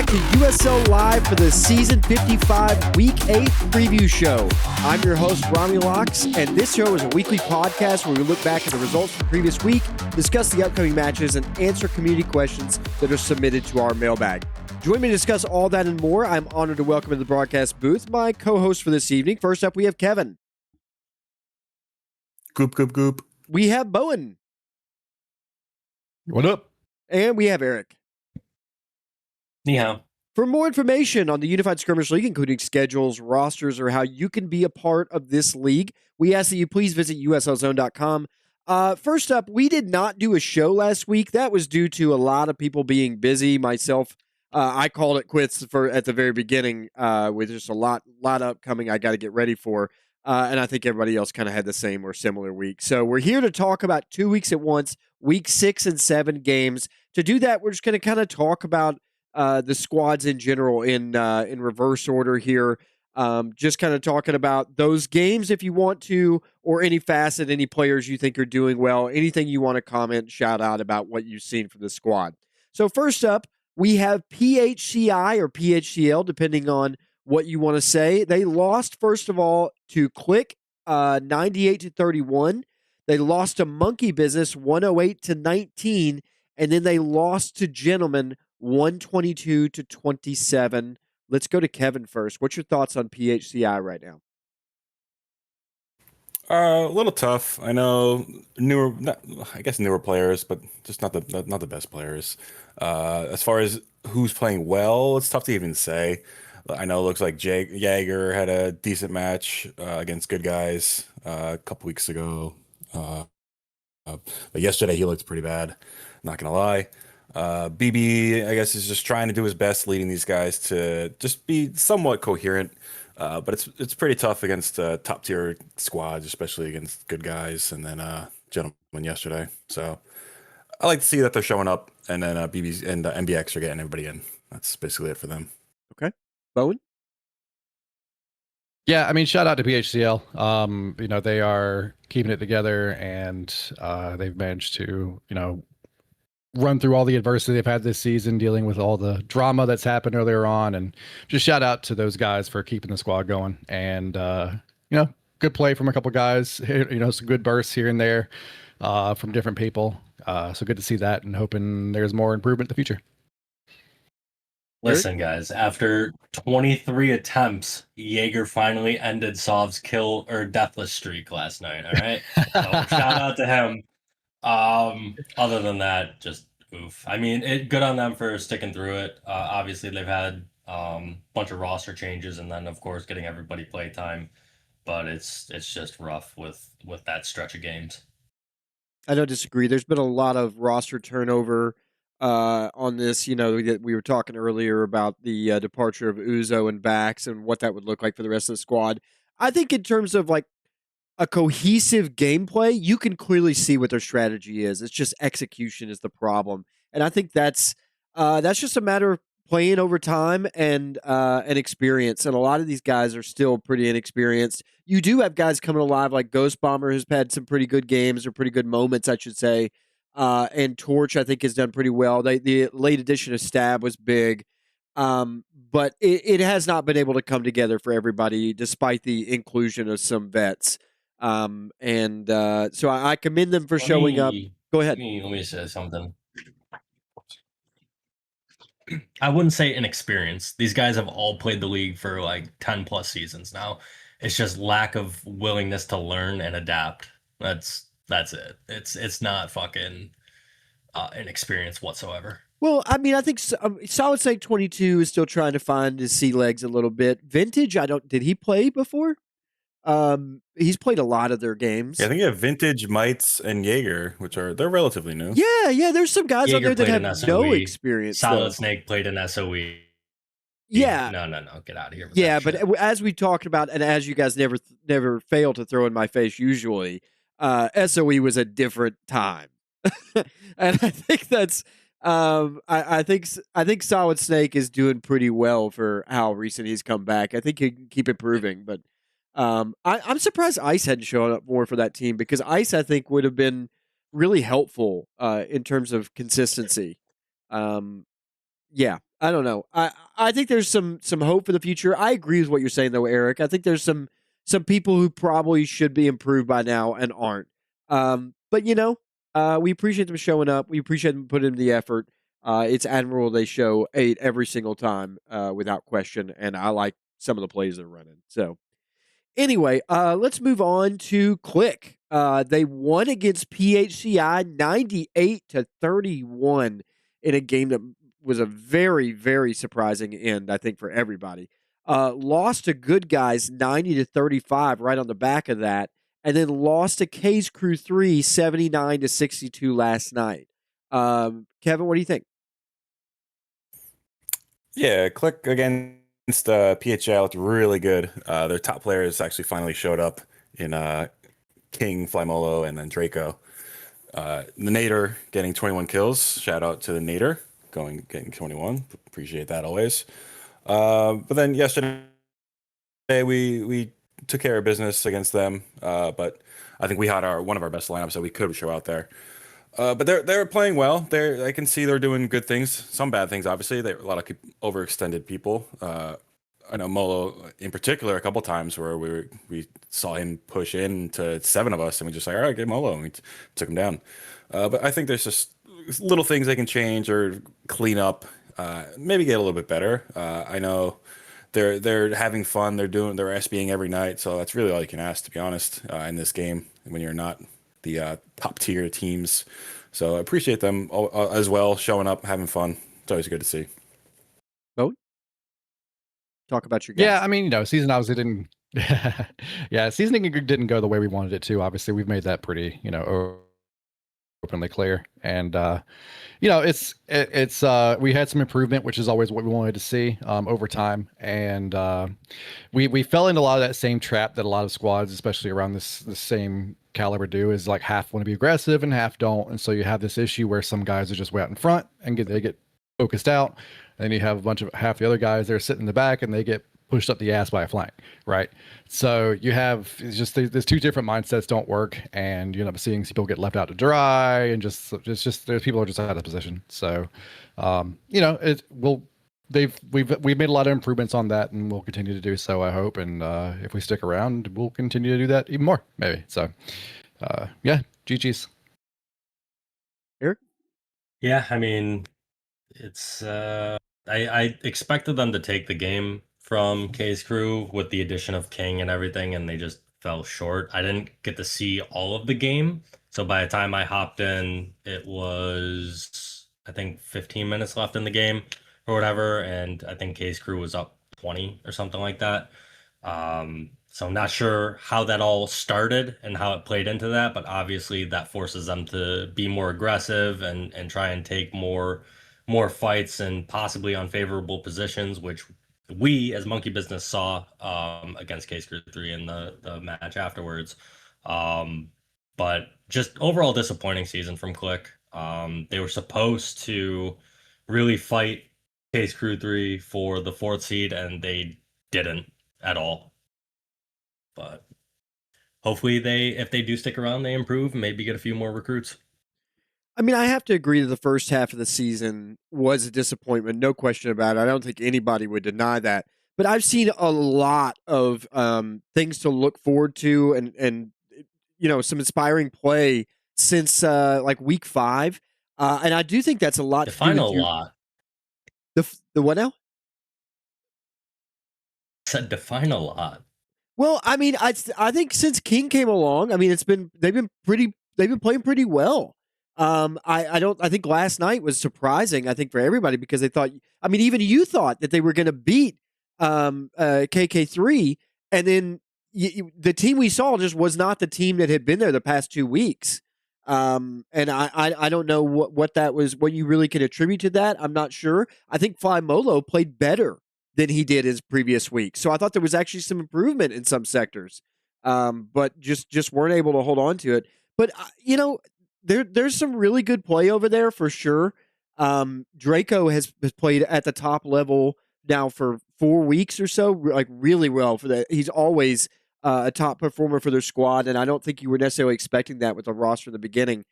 to USL Live for the Season 55 Week 8 preview show. I'm your host, Romulocks, and this show is a weekly podcast where we look back at the results from the previous week, discuss the upcoming matches, and answer community questions that are submitted to our mailbag. Join me to discuss all that and more. I'm honored to welcome in the broadcast booth my co-host for this evening. First up, we have Kevin. Goop, goop, goop. We have Bowen. What up? And we have Eric. Ni hao. For more information on the Unified Skirmish League, including schedules, rosters, or how you can be a part of this league, we ask that you please visit uslzone.com. First up, we did not do a show last week. That was due to a lot of people being busy. Myself, I called it quits at the very beginning with just a lot upcoming I got to get ready for. And I think everybody else kind of had the same or similar week. So we're here to talk about 2 weeks at once, week 6 and 7 games. To do that, we're just going to kind of talk about the squads in general in reverse order here. Just kind of talking about those games if you want to, or any facet, any players you think are doing well, anything you want to comment, shout out about what you've seen from the squad. So first up, we have PHCI or PHCL, depending on what you want to say. They lost, first of all, to Click 98-31. They lost to Monkey Business 108-19, and then they lost to Gentlemen 122-27. Let's go to Kevin first. What's your thoughts on PHCI right now? A little tough. I know newer players, but just not the best players. As far as who's playing well, it's tough to even say. I know it looks like Jaeger had a decent match against Good Guys a couple weeks ago. But yesterday he looked pretty bad, not gonna lie. BB, I guess, is just trying to do his best leading these guys to just be somewhat coherent. But it's pretty tough against top tier squads, especially against Good Guys and then Gentlemen yesterday. So I like to see that they're showing up, and then BB's and MBX are getting everybody in. That's basically it for them. Okay. Bowen? Yeah, I mean, shout out to PHCL. They are keeping it together, and they've managed to, run through all the adversity they've had this season, dealing with all the drama that's happened earlier on. And just shout out to those guys for keeping the squad going. And, good play from a couple guys, some good bursts here and there from different people. So good to see that, and hoping there's more improvement in the future. Listen, guys, after 23 attempts, Jaeger finally ended Sov's kill or deathless streak last night. All right. So shout out to him. Other than that, just oof. I mean, good on them for sticking through it. Obviously, they've had a bunch of roster changes, and then of course getting everybody play time. But it's just rough with that stretch of games. I don't disagree. There's been a lot of roster turnover on this. We were talking earlier about the departure of Uzo and Bax and what that would look like for the rest of the squad. I think in terms of like a cohesive gameplay, you can clearly see what their strategy is. It's just execution is the problem. And I think that's just a matter of playing over time and experience. And a lot of these guys are still pretty inexperienced. You do have guys coming alive like Ghost Bomber, who's had some pretty good games or pretty good moments, I should say. And Torch, I think, has done pretty well. The late addition of Stab was big. But it has not been able to come together for everybody, despite the inclusion of some vets. So I commend them for showing up. Go ahead. Let me say something. I wouldn't say inexperienced. These guys have all played the league for like 10 plus seasons now. It's just lack of willingness to learn and adapt. That's it. It's not fucking inexperience whatsoever. Well, I mean, I think Solid Snake 22 is still trying to find his sea legs a little bit. Vintage, did he play before? He's played a lot of their games. Yeah, I think you have Vintage, Mites, and Jaeger, they're relatively new. Yeah, there's some guys Jaeger on there that have no experience. Solid Snake played in SOE. Yeah. No, get out of here. Yeah, but as we talked about, and as you guys never fail to throw in my face usually, SOE was a different time. And I think that's I think Solid Snake is doing pretty well for how recent he's come back. I think he can keep improving, but I'm surprised Ice hadn't shown up more for that team, because Ice, I think, would have been really helpful in terms of consistency. Yeah, I don't know. I think there's some hope for the future. I agree with what you're saying though, Eric. I think there's some people who probably should be improved by now and aren't. But we appreciate them showing up. We appreciate them putting in the effort. It's admirable they show 8 every single time, without question. And I like some of the plays they're running. So anyway, let's move on to Click. They won against PHCI 98-31 in a game that was a very, very surprising end, I think, for everybody. Lost to Good Guys 90-35 right on the back of that, and then lost to K's Crew 3 79-62 last night. Kevin, what do you think? Yeah, Click against PHL looked really good. Their top players actually finally showed up in King, Flymolo, and then Draco. The Nader getting 21 kills. Shout out to the Nader getting 21. Appreciate that always. But then yesterday we took care of business against them. But I think we had one of our best lineups that we could show out there. But they're playing well. I can see they're doing good things. Some bad things, obviously. A lot of overextended people. I know Molo in particular a couple times where we saw him push in to 7 of us, and we just like, all right, get Molo, and we took him down. But I think there's just little things they can change or clean up, maybe get a little bit better. I know they're having fun. They're SBing every night, so that's really all you can ask, to be honest, in this game when you're not the top tier teams. So I appreciate them as well, showing up, having fun. It's always good to see. Bowen? Talk about your guys. Yeah, I mean, season obviously didn't. Yeah, seasoning didn't go the way we wanted it to. Obviously, we've made that pretty, openly clear. And it's we had some improvement, which is always what we wanted to see over time. And we fell into a lot of that same trap that a lot of squads, especially around the same caliber, do, is like half want to be aggressive and half don't. And so you have this issue where some guys are just way out in front and they get focused out. And then you have half the other guys that are sitting in the back and they get pushed up the ass by a flank, right? So you have there's 2 different mindsets don't work, and you end up seeing people get left out to dry, and just there's people are just out of position. So, we've made a lot of improvements on that, and we'll continue to do so, I hope. And if we stick around, we'll continue to do that even more, maybe. So, yeah, GG's. Eric? Yeah, I mean, it's I expected them to take the game from K's Crew with the addition of King and everything, and they just fell short. I didn't get to see all of the game, so by the time I hopped in, it was, I think, 15 minutes left in the game or whatever, and I think K's Crew was up 20 or something like that. So I'm not sure how that all started and how it played into that, but obviously that forces them to be more aggressive and try and take more fights and possibly unfavorable positions, which we as Monkey Business saw against Case Crew 3 in the match afterwards. But just overall disappointing season from Click. They were supposed to really fight Case Crew 3 for the 4th seed, and they didn't at all. But hopefully if they do stick around, they improve and maybe get a few more recruits. I mean, I have to agree that the first half of the season was a disappointment, no question about it. I don't think anybody would deny that. But I've seen a lot of things to look forward to, and some inspiring play since like week 5, and I do think that's a lot. Define a lot. The what now? Said define a lot. Well, I mean, I think since King came along, I mean, they've been playing pretty well. I think last night was surprising, I think, for everybody, because they thought, I mean, even you thought that they were going to beat KK3, and then the team we saw just was not the team that had been there the past 2 weeks. And I don't know what that was, what you really can attribute to that. I'm not sure. I think Fly Molo played better than he did his previous week. So I thought there was actually some improvement in some sectors, but just weren't able to hold on to it. But, there's some really good play over there for sure. Draco has played at the top level now for 4 weeks or so, like really well for that. He's always a top performer for their squad, and I don't think you were necessarily expecting that with the roster in the beginning.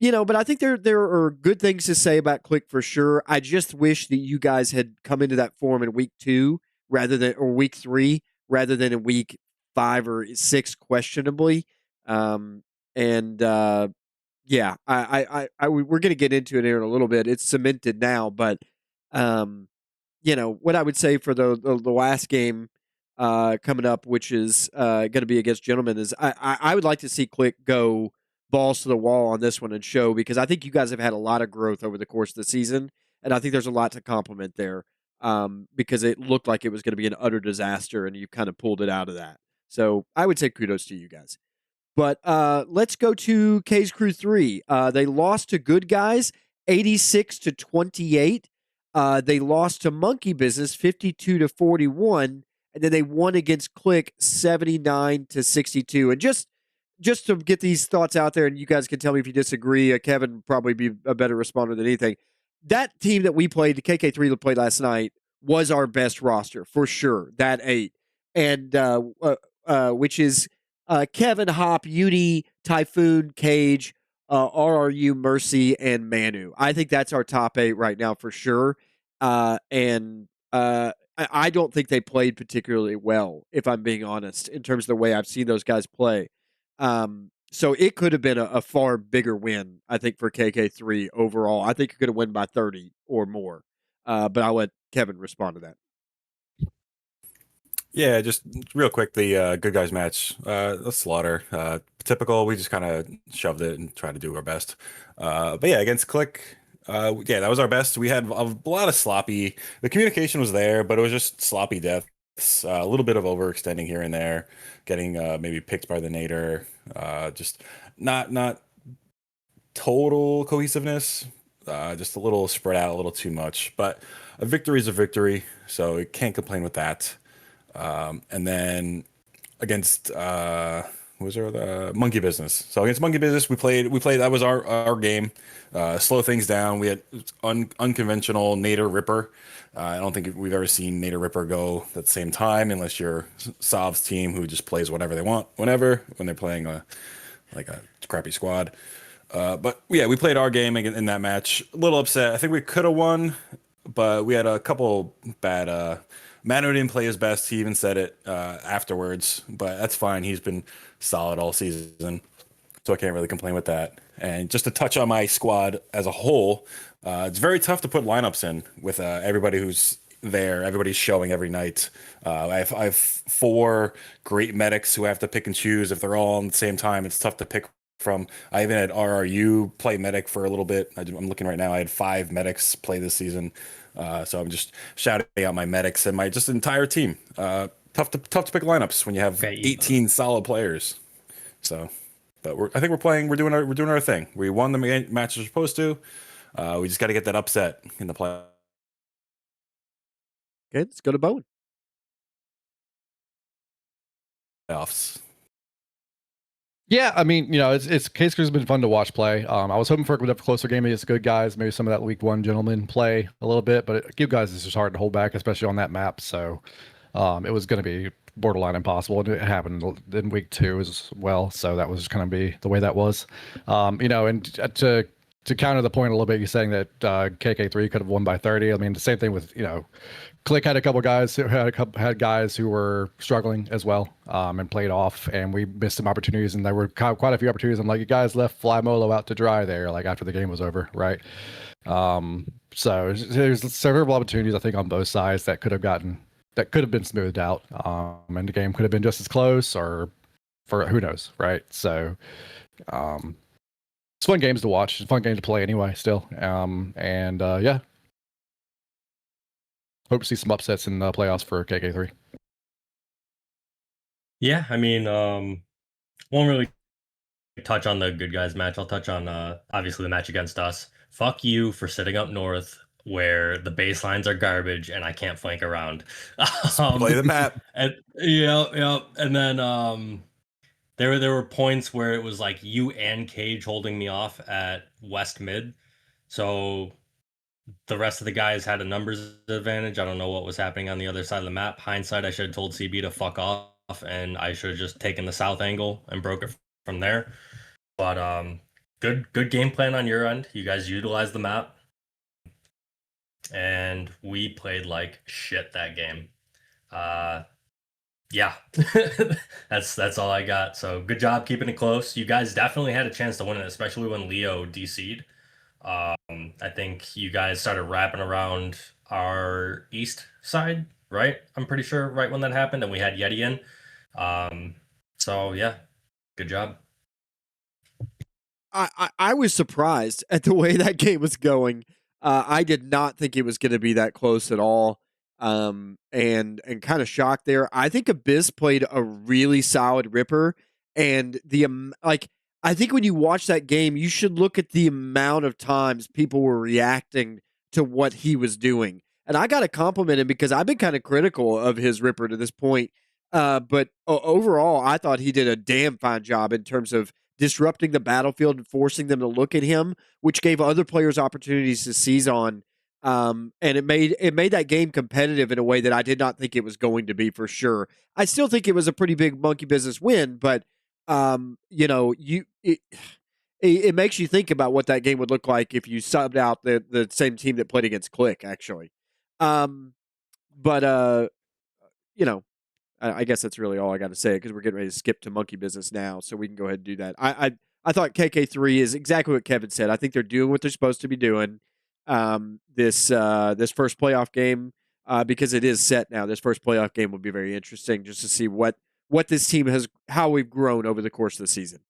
But I think there are good things to say about Click for sure. I just wish that you guys had come into that form in week 2 or week 3 rather than in week 5 or 6 questionably. And yeah, we're going to get into it here in a little bit. It's cemented now, but what I would say for the last game coming up, which is going to be against Gentlemen, is I would like to see Click go balls to the wall on this one and show, because I think you guys have had a lot of growth over the course of the season, and I think there's a lot to compliment there, because it looked like it was going to be an utter disaster, and you kind of pulled it out of that. So I would say kudos to you guys. But let's go to K's Crew 3. They lost to Good Guys 86-28. They lost to Monkey Business 52-41, and then they won against Click 79-62. And just to get these thoughts out there, and you guys can tell me if you disagree. Kevin would probably be a better responder than anything. That team that we played, the KK3 that played last night, was our best roster for sure. That 8, and which is Kevin, Hop, Uni, Typhoon, Cage, RRU, Mercy, and Manu. I think that's our top 8 right now for sure. And I don't think they played particularly well, if I'm being honest, in terms of the way I've seen those guys play. So it could have been a far bigger win, I think, for KK3 overall. I think it could have won by 30 or more. But I'll let Kevin respond to that. Yeah, just real quick, the Good Guys match, the slaughter. Typical, we just kind of shoved it and tried to do our best. But yeah, against Click, yeah, that was our best. We had a lot of sloppy. The communication was there, but it was just sloppy deaths. A little bit of overextending here and there, getting maybe picked by the nader. Just not total cohesiveness. Just a little spread out, a little too much. But a victory is a victory, so you can't complain with that. And then against what was there, the Monkey Business. So against Monkey Business, we played. That was our game. Slow things down. We had unconventional Nader Ripper. I don't think we've ever seen Nader Ripper go at the same time, unless you're Sov's team, who just plays whatever they want, whenever, when they're playing a crappy squad. But yeah, we played our game in that match. A little upset. I think we could have won, but we had a couple bad. Manu didn't play his best. He even said it afterwards, but that's fine. He's been solid all season, so I can't really complain with that. And just to touch on my squad as a whole, it's very tough to put lineups in with everybody who's there. Everybody's showing every night. I have 4 great medics who have to pick and choose. If they're all on the same time, it's tough to pick from. I even had RRU play medic for a little bit. I'm looking right now. I had 5 medics play this season. So I'm just shouting out my medics and my just entire team. Tough to pick lineups when you have 18 solid players. So, but I think we're doing our thing. We won the match we're supposed to. We just got to get that upset in the play. Okay, let's go to Bowen. Playoffs. Yeah, I mean, it's Case Crew's been fun to watch play. I was hoping for a bit of a closer game against Good Guys, maybe some of that week 1 Gentlemen play a little bit, but Good Guys is just hard to hold back, especially on that map. So it was going to be borderline impossible, and it happened in week 2 as well. So that was kind of be the way that was. And to counter the point a little bit, you're saying that KK3 could have won by 30. I mean, the same thing with Click had a couple guys who had guys who were struggling as well, and played off, and we missed some opportunities, and there were quite a few opportunities. I'm like, you guys left Fly Molo out to dry there, like after the game was over, right? So there's several opportunities I think on both sides that could have been smoothed out, and the game could have been just as close, or for who knows, right? So it's fun games to watch, it's fun game to play anyway, still, and yeah. Hope to see some upsets in the playoffs for KK3. Yeah, I mean, won't really touch on the Good Guys match. I'll touch on obviously the match against us. Fuck you for sitting up north where the baselines are garbage and I can't flank around. Play the map. And and then there were points where it was like you and Cage holding me off at West Mid, so the rest of the guys had a numbers advantage. I don't know what was happening on the other side of the map. Hindsight, I should have told CB to fuck off, and I should have just taken the south angle and broke it from there. But good game plan on your end. You guys utilized the map, and we played like shit that game. Yeah, that's all I got. So good job keeping it close. You guys definitely had a chance to win it, especially when Leo DC'd. I think you guys started wrapping around our east side, right? I'm pretty sure right when that happened, and we had Yeti in. So yeah, good job. I was surprised at the way that game was going. I did not think it was going to be that close at all. And kind of shocked there. I think Abyss played a really solid Ripper, and like I think when you watch that game, you should look at the amount of times people were reacting to what he was doing. And I got to compliment him because I've been kind of critical of his Ripper to this point. But overall, I thought he did a damn fine job in terms of disrupting the battlefield and forcing them to look at him, which gave other players opportunities to seize on. And it made that game competitive in a way that I did not think it was going to be for sure. I still think it was a pretty big Monkey Business win, but it makes you think about what that game would look like if you subbed out the same team that played against Click, actually. But I guess that's really all I got to say because we're getting ready to skip to Monkey Business now, so we can go ahead and do that. I thought KK3 is exactly what Kevin said. I think they're doing what they're supposed to be doing. This first playoff game, because it is set now. This first playoff game will be very interesting just to see what this team has, how we've grown over the course of the season.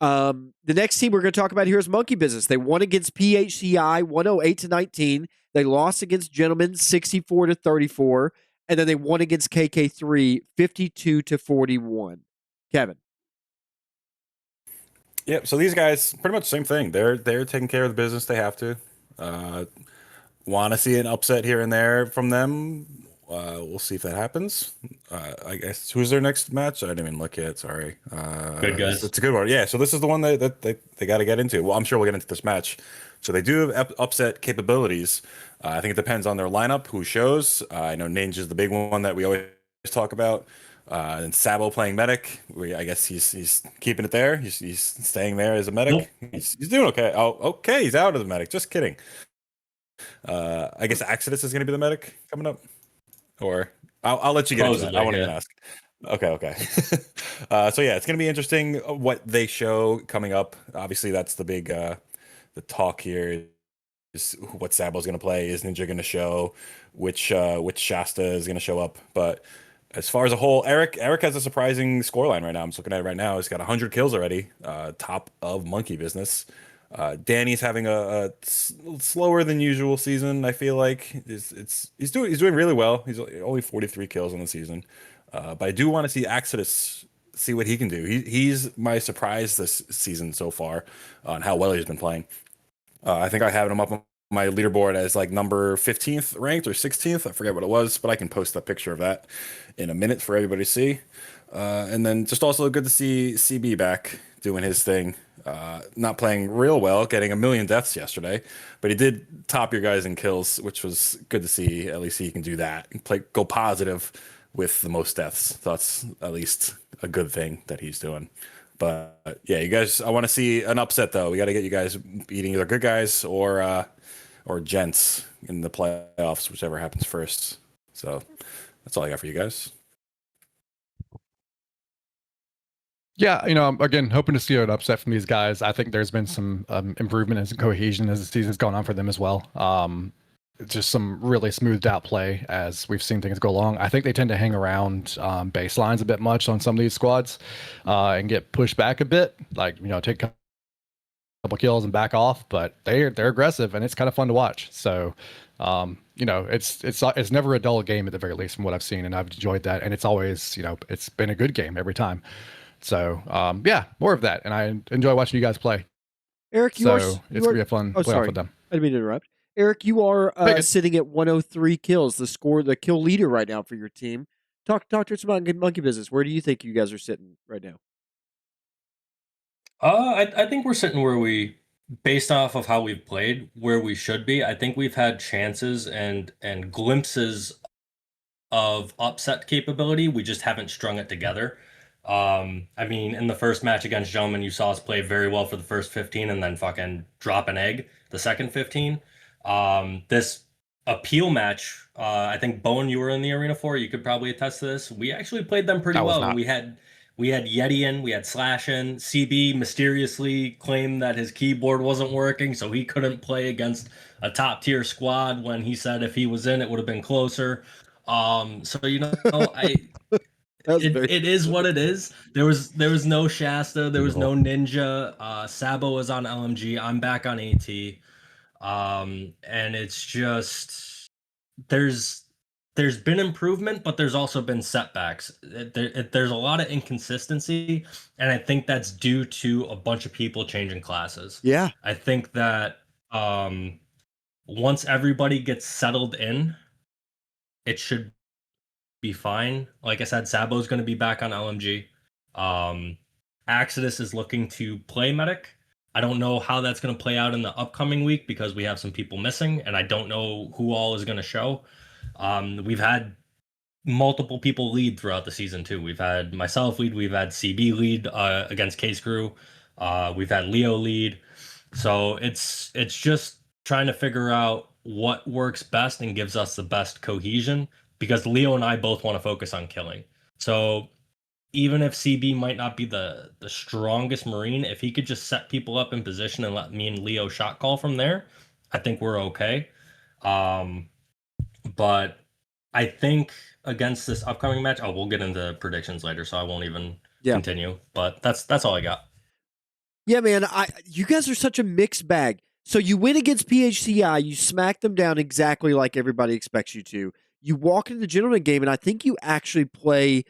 The next team we're going to talk about here is Monkey Business. They won against PHCI 108-19. They lost against Gentlemen 64-34. And then they won against KK3 52-41. Kevin. Yep. So these guys, pretty much the same thing. They're taking care of the business they have to. Want to see an upset here and there from them. We'll see if that happens. I guess who's their next match? I didn't even look yet. Sorry. Good guys. It's a good one. Yeah. So this is the one that they got to get into. Well, I'm sure we'll get into this match. So they do have upset capabilities. I think it depends on their lineup, who shows. I know Ninja is the big one that we always talk about. And Sabo playing medic. I guess he's keeping it there. He's staying there as a medic. Nope. He's doing okay. Oh, okay. He's out as a medic. Just kidding. I guess Exodus is going to be the medic coming up. Or I'll let you get into that. I won't even ask. Okay. So yeah, it's going to be interesting what they show coming up. Obviously, that's the big the talk here is what Sabo's going to play. Is Ninja going to show? Which Shasta is going to show up? But as far as a whole, Eric has a surprising scoreline right now. I'm just looking at it right now. He's got 100 kills already, top of Monkey Business. Danny's having a slower than usual season. I feel like he's doing really well. He's only 43 kills on the season, but I do want to see Exodus see what he can do. He's my surprise this season so far on how well he's been playing. I think I have him up on my leaderboard as like number 15th ranked or 16th. I forget what it was, but I can post a picture of that in a minute for everybody to see. And then just also good to see CB back doing his thing. Not playing real well, getting 1 million deaths yesterday, but he did top your guys in kills, which was good to see. At least he can do that and go positive with the most deaths. So that's at least a good thing that he's doing. But yeah, you guys, I want to see an upset though. We got to get you guys beating either good guys or gents in the playoffs, whichever happens first. So that's all I got for you guys. Yeah, again, hoping to see an upset from these guys. I think there's been some improvement and some cohesion as the season's gone on for them as well. Just some really smoothed out play as we've seen things go along. I think they tend to hang around baselines a bit much on some of these squads and get pushed back a bit. Like, take a couple kills and back off, but they're aggressive and it's kind of fun to watch. So, it's never a dull game at the very least from what I've seen, and I've enjoyed that. And it's always, it's been a good game every time. So, yeah, more of that. And I enjoy watching you guys play. Eric, it's going to be a fun playoff with them. I didn't mean to interrupt. Eric, you are sitting at 103 kills, the kill leader right now for your team. Talk to us about Monkey Business. Where do you think you guys are sitting right now? I think we're sitting where based off of how we've played, where we should be. I think we've had chances and glimpses of upset capability. We just haven't strung it together. I mean, in the first match against Gentlemen, you saw us play very well for the first 15 and then fucking drop an egg the second 15. This appeal match, I think Bowen, you were in the arena for. You could probably attest to this. We actually played them pretty I was well, and not. we had Yeti in, we had Slash in. CB mysteriously claimed that his keyboard wasn't working, so he couldn't play against a top tier squad. When he said if he was in, it would have been closer. So you know, it is what it is. There was no Shasta, there was no Ninja. Sabo was on LMG. I'm back on AT. And it's just there's there's been improvement, but there's also been setbacks. There's a lot of inconsistency, and I think that's due to a bunch of people changing classes. Yeah. I think that once everybody gets settled in, it should be fine. Like I said, Sabo's going to be back on LMG. Axidus is looking to play medic. I don't know how that's going to play out in the upcoming week because we have some people missing, and I don't know who all is going to show. We've had multiple people lead throughout the season too. We've had myself lead. We've had CB lead against Case Crew. We've had Leo lead. So it's just trying to figure out what works best and gives us the best cohesion, because Leo and I both want to focus on killing. So even if CB might not be the strongest Marine, if he could just set people up in position and let me and Leo shot call from there, I think we're okay. But I think against this upcoming match, we'll get into predictions later, so I won't even continue. But that's all I got. Yeah, man. You guys are such a mixed bag. So you win against PHCI, you smack them down exactly like everybody expects you to. You walk into the gentleman game, and I think you actually play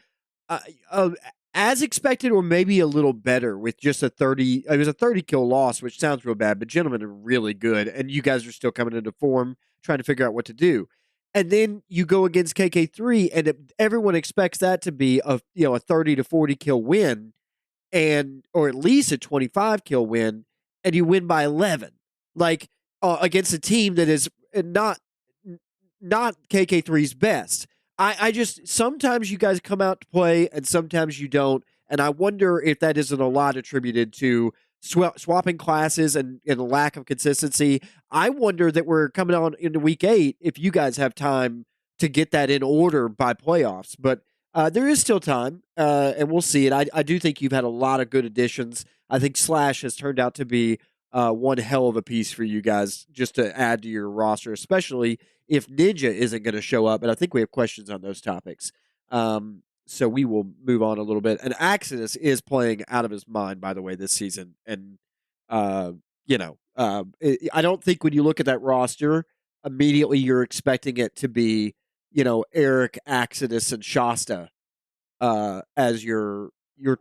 as expected, or maybe a little better with just a 30. It was a 30 kill loss, which sounds real bad, but gentlemen are really good, and you guys are still coming into form, trying to figure out what to do. And then you go against KK3, and everyone expects that to be a 30 to 40 kill win, or at least a 25 kill win, and you win by 11, like against a team that is not KK3's best. I just, sometimes you guys come out to play and sometimes you don't, and I wonder if that isn't a lot attributed to swapping classes and a lack of consistency. I wonder that we're coming on into week 8 if you guys have time to get that in order by playoffs, but there is still time, and we'll see it. I do think you've had a lot of good additions. I think Slash has turned out to be one hell of a piece for you guys just to add to your roster, especially if Ninja isn't going to show up. And I think we have questions on those topics. So we will move on a little bit. And Axidus is playing out of his mind, by the way, this season. And, I don't think when you look at that roster, immediately you're expecting it to be, Eric, Axidus, and Shasta as your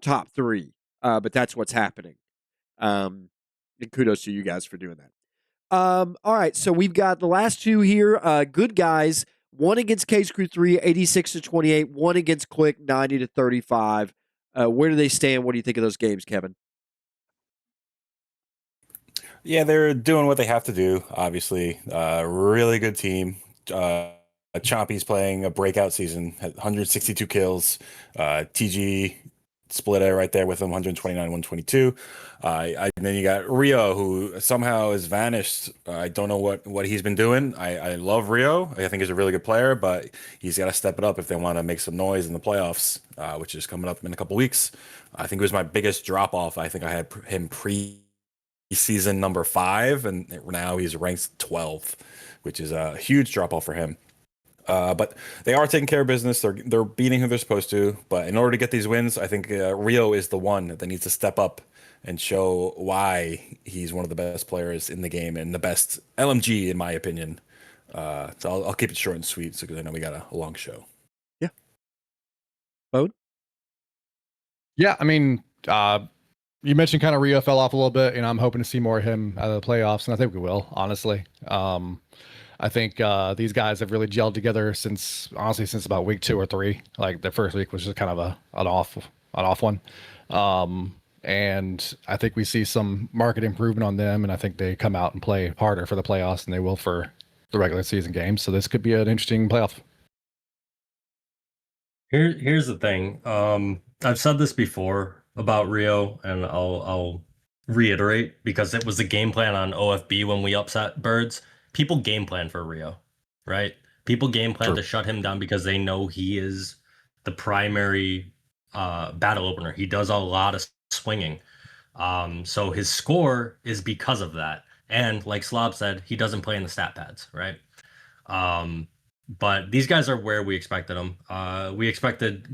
top 3. But that's what's happening. And kudos to you guys for doing that. All right, so we've got the last 2 here. Good guys. One against Case Crew 3, 86 to 28. One against Click, 90 to 35. Where do they stand? What do you think of those games, Kevin? Yeah, they're doing what they have to do, obviously. Really good team. Chompy's playing a breakout season, 162 kills. TG split it right there with him, 129, 122. And then you got Rio, who somehow has vanished. I don't know what he's been doing. I love Rio. I think he's a really good player, but he's got to step it up if they want to make some noise in the playoffs, which is coming up in a couple weeks. I think it was my biggest drop off. I think I had him pre-season number 5, and now he's ranked 12th, which is a huge drop off for him. But they are taking care of business. They're beating who they're supposed to. But in order to get these wins, I think Rio is the one that needs to step up and show why he's one of the best players in the game and the best LMG, in my opinion. So I'll keep it short and sweet, because I know we got a long show. Yeah. Bowen? Yeah, I mean, you mentioned kind of Rio fell off a little bit. I'm hoping to see more of him out of the playoffs, and I think we will, honestly. I think these guys have really gelled together since about week 2 or 3. Like the first week was just kind of an off one. And I think we see some market improvement on them, and I think they come out and play harder for the playoffs than they will for the regular season games. So this could be an interesting playoff. Here's the thing. I've said this before about Rio, and I'll reiterate because it was the game plan on OFB when we upset Birds. People game plan for Rio, right? People game plan True. to shut him down because they know he is the primary battle opener. He does a lot of swinging. So his score is because of that. And like Slob said, he doesn't play in the stat pads, right? But these guys are where we expected them. We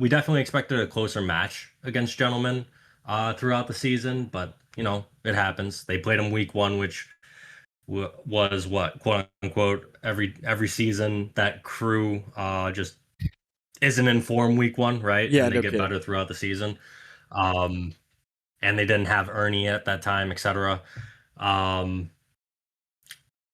definitely expected a closer match against Gentlemen throughout the season, but you know, it happens. They played them week 1, which was what, quote unquote, every season that crew just isn't in form week 1, right? Yeah, And they no get kidding. better throughout the season. And they didn't have Ernie at that time, etc.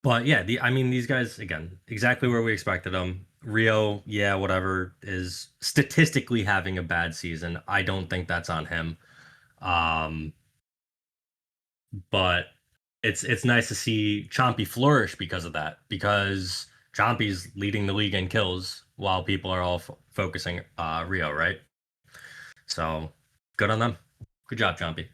But yeah, these guys, again, exactly where we expected them. Rio, yeah, whatever, is statistically having a bad season. I don't think that's on him. But it's nice to see Chompy flourish because of that, because Chompy's leading the league in kills while people are all focusing Rio, right? So good on them. Good job, Chompy.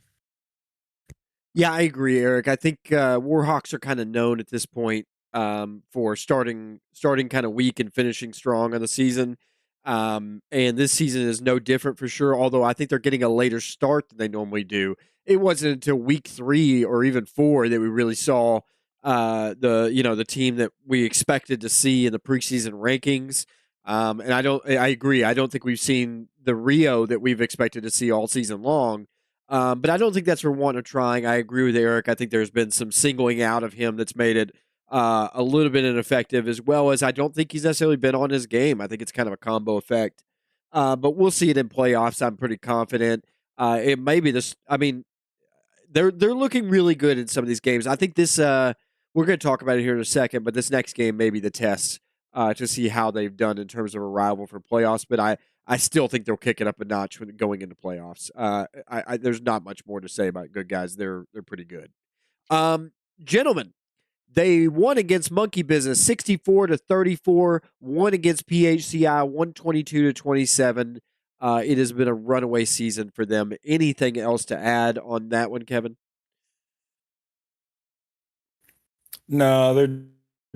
Yeah, I agree, Eric. I think Warhawks are kind of known at this point for starting kind of weak and finishing strong on the season. And this season is no different for sure. Although I think they're getting a later start than they normally do. It wasn't until week 3 or even 4 that we really saw the team that we expected to see in the preseason rankings. And I agree. I don't think we've seen the Rio that we've expected to see all season long. But I don't think that's for want of trying. I agree with Eric. I think there's been some singling out of him that's made it a little bit ineffective, as well as I don't think he's necessarily been on his game. I think it's kind of a combo effect. But we'll see it in playoffs. I'm pretty confident. It may be this. I mean, they're looking really good in some of these games. I think this. We're going to talk about it here in a second, but this next game may be the test to see how they've done in terms of arrival for playoffs. But I still think they'll kick it up a notch when going into playoffs. There's not much more to say about good guys. They're pretty good. Gentlemen, they won against Monkey Business 64-34. Won against PHCI 122-27. It has been a runaway season for them. Anything else to add on that one, Kevin? No, they're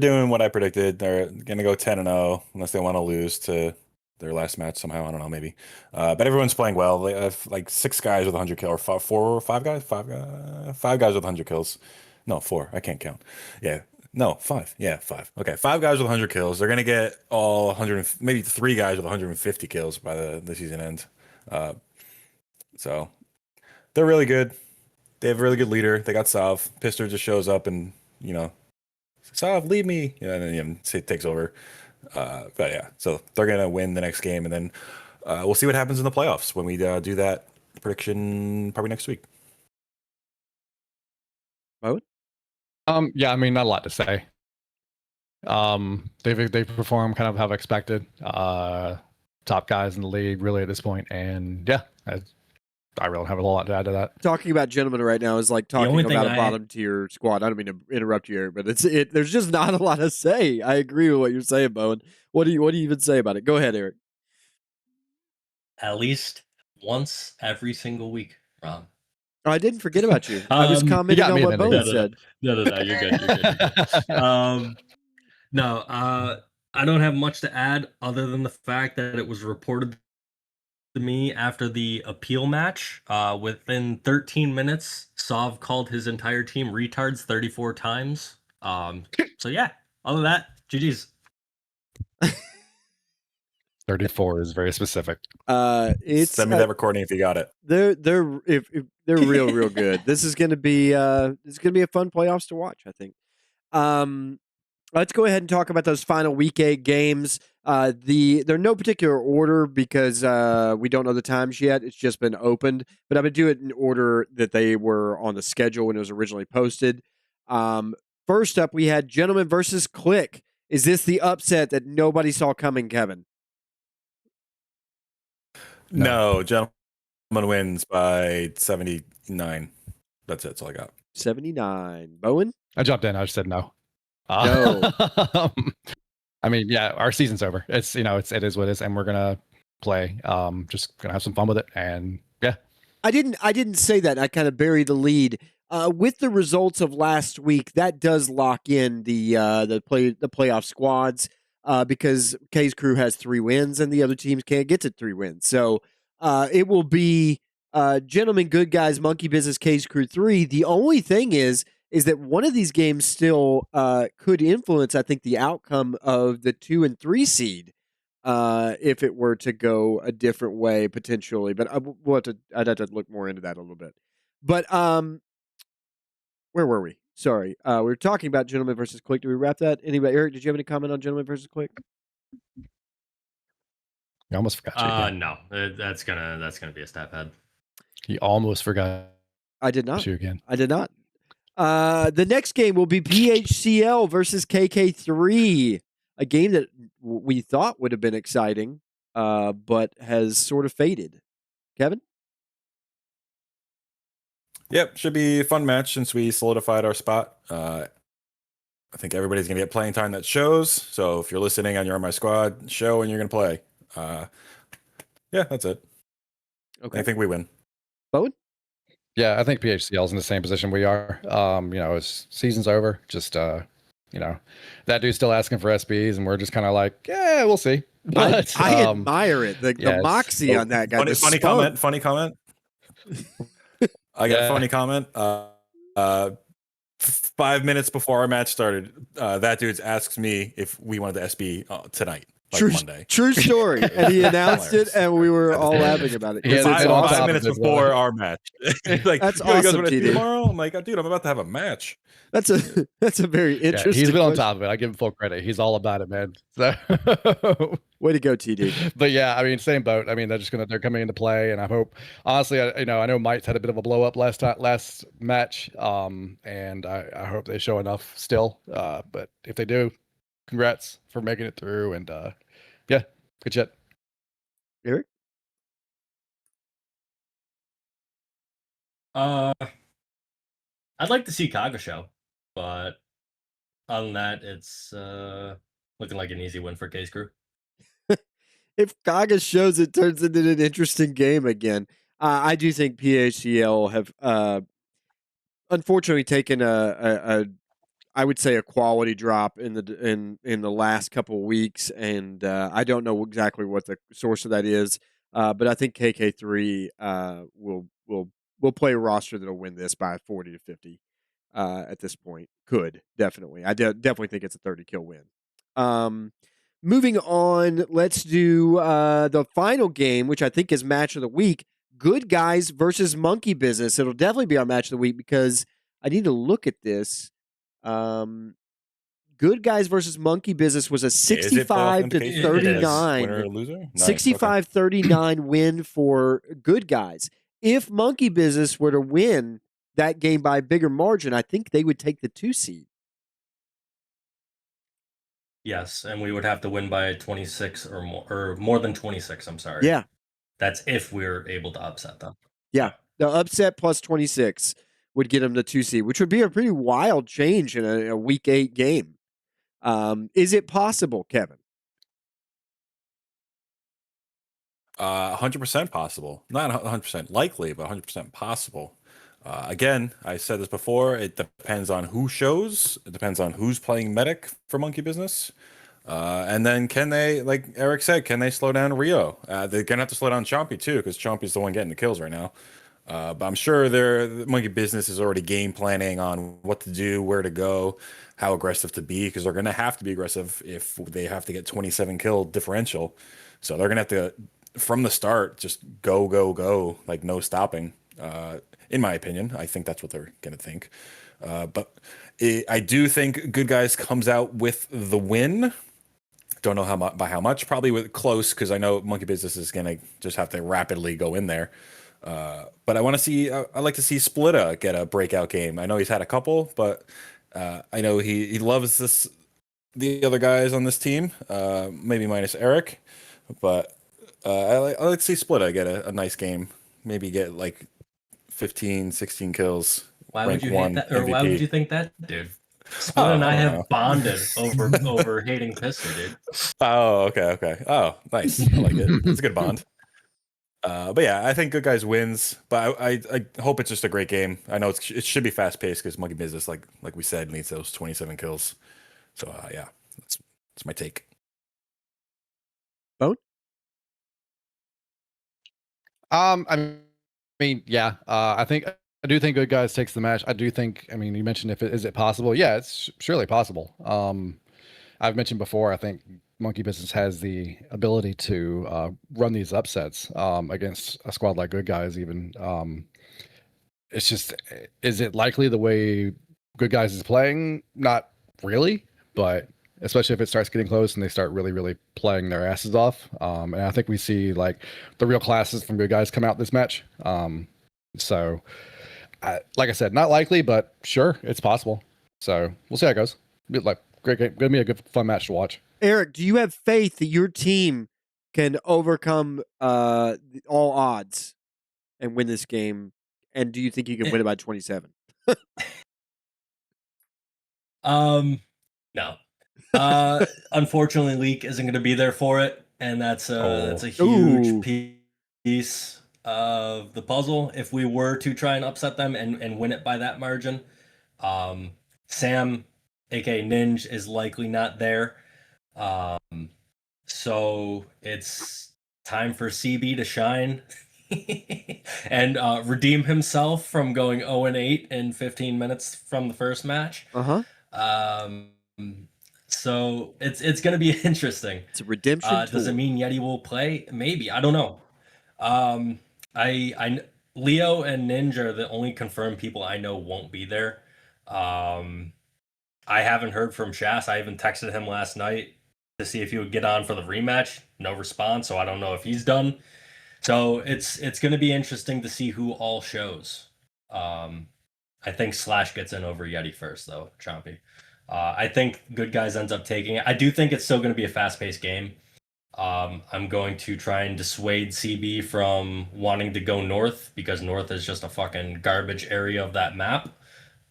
doing what I predicted. They're gonna go 10-0 unless they want to lose to their last match somehow. I don't know, maybe. But everyone's playing well. They have like 6 guys with 100 kills, or 4 or 5 guys, 5 guys with 100 kills. No, 4. I can't count. Yeah. No, 5. Yeah, 5. Okay, 5 guys with 100 kills. They're gonna get all 100, maybe 3 guys with 150 kills by the season end. So they're really good. They have a really good leader. They got Sav. Pister just shows up and Sav, leave me. And then it takes over. But yeah, so they're gonna win the next game, and then we'll see what happens in the playoffs when we do that prediction probably next week. Bowen? Yeah, I mean, not a lot to say. They perform kind of how expected. Top guys in the league really at this point, and yeah, I really don't have a lot to add to that. Talking about Gentlemen right now is like talking about a bottom tier squad. I don't mean to interrupt you, Eric, but there's just not a lot to say. I agree with what you're saying, Bowen. What do you even say about it? Go ahead, Eric. At least once every single week, Ron. Oh, I didn't forget about you. I was commenting on what Bowen said. No, you're good. You're good. No, I don't have much to add other than the fact that it was reported to me after the appeal match. Within 13 minutes, Sov called his entire team retards 34 times. So yeah, other than that, GG's. 34 is very specific. Send me that recording if you got it. They're real good. This is gonna be a fun playoffs to watch, I think. Let's go ahead and talk about those final week 8 games. They're no particular order because we don't know the times yet. It's just been opened, but I'm gonna do it in order that they were on the schedule when it was originally posted. First up, we had Gentlemen versus Click. Is this the upset that nobody saw coming, Kevin? No, Gentlemen wins by 79. That's it. That's all I got. 79. Bowen? I jumped in. I just said no. No. I mean, yeah, our season's over. It is what it is, and we're gonna play. Just gonna have some fun with it, and yeah. I didn't say that. I kind of buried the lead. With the results of last week, that does lock in the playoff squads because K's crew has 3 wins and the other teams can't get to 3 wins. So it will be Gentlemen, Good Guys, Monkey Business, K's crew 3. The only thing is that one of these games still could influence, I think, the outcome of the 2 and 3 seed. If it were to go a different way potentially, but I'd have to look more into that a little bit. But where were we? Sorry, we were talking about Gentleman versus Click. Did we wrap that? Anybody, Eric? Did you have any comment on Gentleman versus Click? I almost forgot you again. No, that's gonna be a step ahead. He almost forgot I did not. you again. I did not. The next game will be PHCL versus KK3, a game that we thought would have been exciting, but has sort of faded. Kevin? Yep, should be a fun match since we solidified our spot. I think everybody's going to get playing time that shows. So if you're listening and you're on my squad, show and you're going to play. Yeah, that's it. Okay. I think we win. Bowen? Yeah, I think PHCL is in the same position we are. His season's over. Just that dude's still asking for SBs, and we're just kind of like, yeah, we'll see. But I admire it. The moxie on that guy. Funny comment. I got a funny comment. 5 minutes before our match started, that dude asks me if we wanted the SB tonight. Monday. True story. And he announced it, and we were all laughing about it. Yeah, 5 minutes before our match. Like, that's awesome, awesome, TD. Tomorrow? I'm like, dude, I'm about to have a match. That's a very interesting. He's been on top of it. I give him full credit. He's all about it, man. So way to go, TD. But yeah, I mean, same boat. I mean, they're coming into play, and I hope, honestly, I know Mike's had a bit of a blow up last match, and I hope they show enough still. But if they do, congrats for making it through, and yeah, good shit. Eric? I'd like to see Kaga show, but other than that, it's looking like an easy win for K's crew. If Kaga shows, it turns into an interesting game again. I do think PHCL have unfortunately taken I would say a quality drop in the last couple of weeks, and I don't know exactly what the source of that is, but I think KK3 will play a roster that'll win this by 40 to 50 at this point. Could definitely, I definitely think it's a 30 kill win. Moving on, let's do the final game, which I think is match of the week: Good Guys versus Monkey Business. It'll definitely be our match of the week because I need to look at this. Good Guys versus Monkey Business was a 65 to 39. Winner or loser? Nice. 65-39 win for Good Guys. If Monkey Business were to win that game by a bigger margin, I think they would take the 2 seed. Yes, and we would have to win by 26 or more than 26. I'm sorry. Yeah, that's if we're able to upset them. Yeah, the upset plus 26 would get them the 2 seed, which would be a pretty wild change in a week 8 game. Is it possible, Kevin? 100% possible. Not 100% likely, but 100% possible. Again, I said this before, it depends on who shows. It depends on who's playing medic for Monkey Business. And then can they, like Eric said, can they slow down Rio? They're going to have to slow down Chompy too, because Chompy's the one getting the kills right now. But I'm sure the Monkey Business is already game planning on what to do, where to go, how aggressive to be, because they're going to have to be aggressive if they have to get 27 kill differential. So they're going to have to, from the start, just go, like no stopping. In my opinion, I think that's what they're going to think. But I do think Good Guys comes out with the win. Don't know by how much, probably with close, because I know Monkey Business is going to just have to rapidly go in there. But I want to see, I like to see Splitta get a breakout game. I know he's had a couple, but I know he loves the other guys on this team, maybe minus Eric. But I like to see Splitta get a nice game, maybe get like 15, 16 kills. Why would you hate that? Or MVP. Why would you think that, dude? Spoon and I don't have know. bonded over hating Pistol, dude. Oh, okay. Oh, nice. I like it. It's a good bond. But yeah, I think Good Guys wins. But I hope it's just a great game. I know it should be fast paced because Monkey Business, like we said, needs those 27 kills. So yeah, that's my take. Bone? I mean, yeah. I do think Good Guys takes the match. I do think. I mean, you mentioned is it possible? Yeah, it's surely possible. I've mentioned before. I think Monkey Business has the ability to run these upsets against a squad like Good Guys. Even it's just, is it likely the way Good Guys is playing? Not really, but especially if it starts getting close and they start really playing their asses off. And I think we see like the real classes from Good Guys come out this match. So, like I said, not likely, but sure, it's possible. So we'll see how it goes. Like great game, gonna be a good fun match to watch. Eric, do you have faith that your team can overcome all odds and win this game? And do you think you can win it by 27? No. Unfortunately, Leak isn't going to be there for it, and that's a Ooh. huge piece of the puzzle. If we were to try and upset them and win it by that margin, Sam, aka Ninja, is likely not there. So it's time for CB to shine and redeem himself from going 0-8 in 15 minutes from the first match. Um, so it's going to be interesting. It's a redemption Does it tour. mean Yeti will play? Maybe. I don't know. I Leo and Ninja are the only confirmed people I know won't be there. I haven't heard from Shas. I even texted him last night to see if he would get on for the rematch. No response, so I don't know if he's done. So it's going to be interesting to see who all shows. I think Slash gets in over Yeti first, though, Chompy. I think Good Guys ends up taking it. I do think it's still going to be a fast-paced game. I'm going to try and dissuade CB from wanting to go north because north is just a fucking garbage area of that map.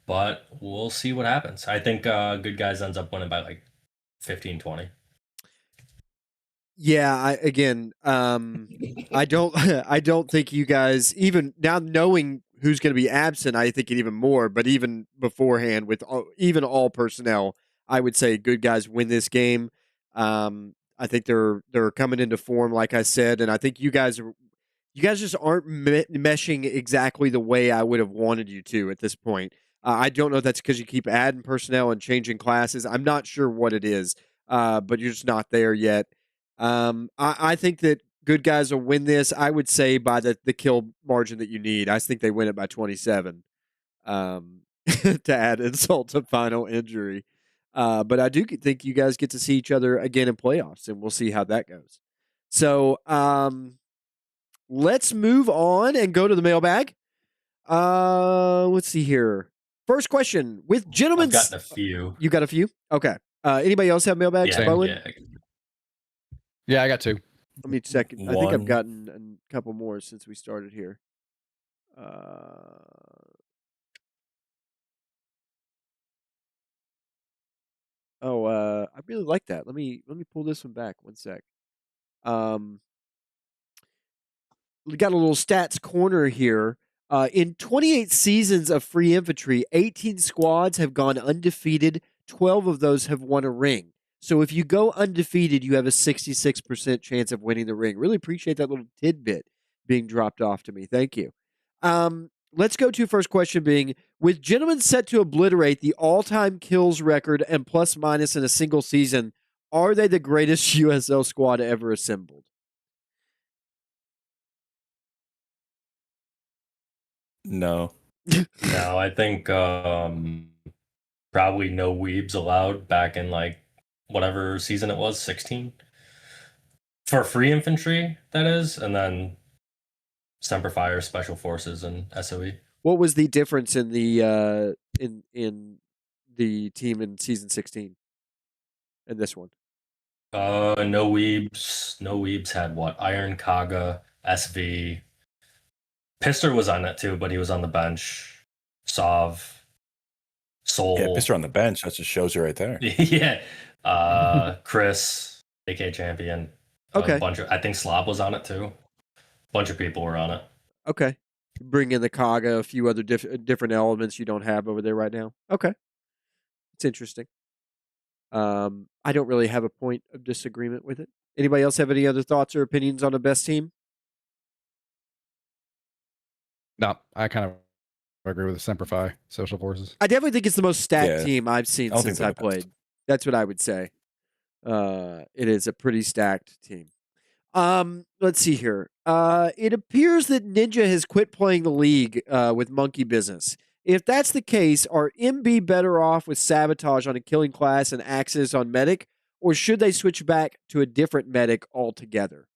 But we'll see what happens. I think Good Guys ends up winning by like 15-20. Yeah, I don't I don't think you guys, even now knowing who's going to be absent, I think it even more, but even beforehand with even all personnel, I would say Good Guys win this game. I think they're coming into form, like I said, and I think you guys just aren't meshing exactly the way I would have wanted you to at this point. I don't know if that's because you keep adding personnel and changing classes. I'm not sure what it is, but you're just not there yet. I think that Good Guys will win this. I would say by the kill margin that you need. I think they win it by 27. To add insult to final injury. But I do think you guys get to see each other again in playoffs, and we'll see how that goes. So let's move on and go to the mailbag. Let's see here. First question with gentlemen's. I've gotten a few. You got a few? Okay. Anybody else have mailbags? Yeah, Bowen? Yeah, I got two. Let me check. I think I've gotten a couple more since we started here. I really like that. Let me pull this one back. One sec. We got a little stats corner here. In 28 seasons of free infantry, 18 squads have gone undefeated. 12 of those have won a ring. So if you go undefeated, you have a 66% chance of winning the ring. Really appreciate that little tidbit being dropped off to me. Thank you. Let's go to first question being, with gentlemen set to obliterate the all-time kills record and plus minus in a single season, are they the greatest USL squad ever assembled? No. No, I think probably no weebs allowed back in like whatever season it was, 16. For free infantry, that is, and then Semper Fire, Special Forces, and SOE. What was the difference in the in the team in season 16 and this one? No weebs. No weebs had what? Iron Kaga, SV. Pister was on it too, but he was on the bench. Sov. Soul. Yeah, Pister on the bench. That just shows you right there. Yeah. Chris, AK champion. Okay. A bunch of, I think Slob was on it too. A bunch of people were on it. Okay. Bring in the Kaga, a few other different elements you don't have over there right now. Okay. It's interesting. I don't really have a point of disagreement with it. Anybody else have any other thoughts or opinions on the best team? No, I kind of agree with the Semperfi Social Forces. I definitely think it's the most stacked Yeah. team I've seen I don't since think I they're the best. played. That's what I would say. It is a pretty stacked team. Let's see here. It appears that Ninja has quit playing the league with Monkey Business. If that's the case, are MB better off with Sabotage on a killing class and Axis on medic, or should they switch back to a different medic altogether?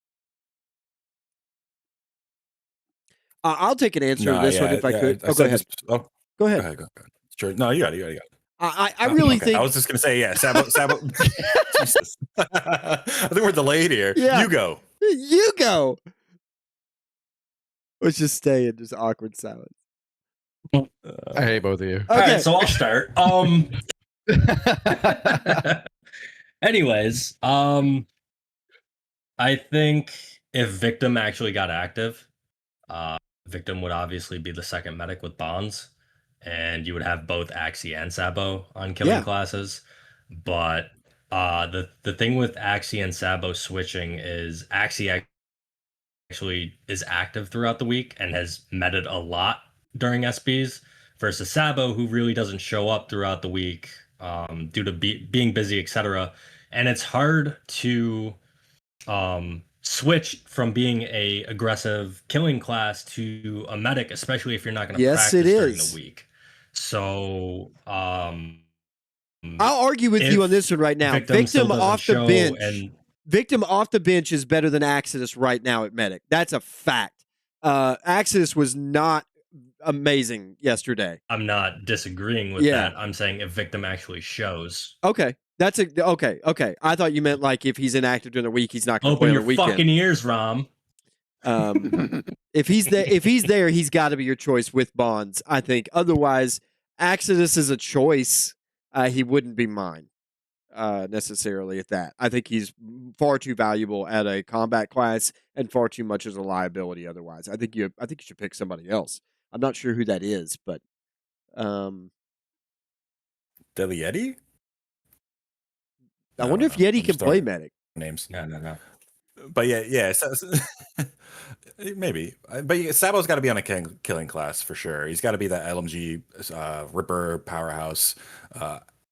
I'll take an answer to this one if I could. I Go said ahead. this. Oh, Go go ahead. ahead. Go ahead. Sure. No, you got it. You got it. I really Okay. think I was just gonna say, yeah, Sabo. Jesus. I think we're delayed here. Yeah. You go. you go. Let's just stay in just awkward silence. I hate both of you. All Okay. right, so I'll start. Anyways, I think if Victim actually got active, Victim would obviously be the second medic with Bonds, and you would have both Axie and Sabo on killing Yeah. classes. But the thing with Axie and Sabo switching is Axie actually is active throughout the week and has meted a lot during SBs versus Sabo, who really doesn't show up throughout the week due to being busy, etc. And it's hard to switch from being a aggressive killing class to a medic, especially if you're not going to Yes, practice it during is. the week. So I'll argue with you if on this one right now. Victim still Victim doesn't off the show bench. and Victim off the bench is better than Axis right now at medic. That's a fact. Axis was not amazing yesterday. I'm not disagreeing with Yeah. that. I'm saying if Victim actually shows. Okay. That's okay. I thought you meant like if he's inactive during the week, he's not going to play Open on your the weekend. fucking ears, Rom. If he's there, he's got to be your choice with Bonds. I think. Otherwise, Axis is a choice. He wouldn't be mine necessarily at that. I think he's far too valuable at a combat class and far too much as a liability. Otherwise, I think you should pick somebody else. I'm not sure who that is, but Deli Yeti? I wonder if Yeti I'm can play starting medic. names. No. But yeah. Maybe. But yeah, Sabo's got to be on a killing class for sure. He's got to be that LMG Ripper powerhouse.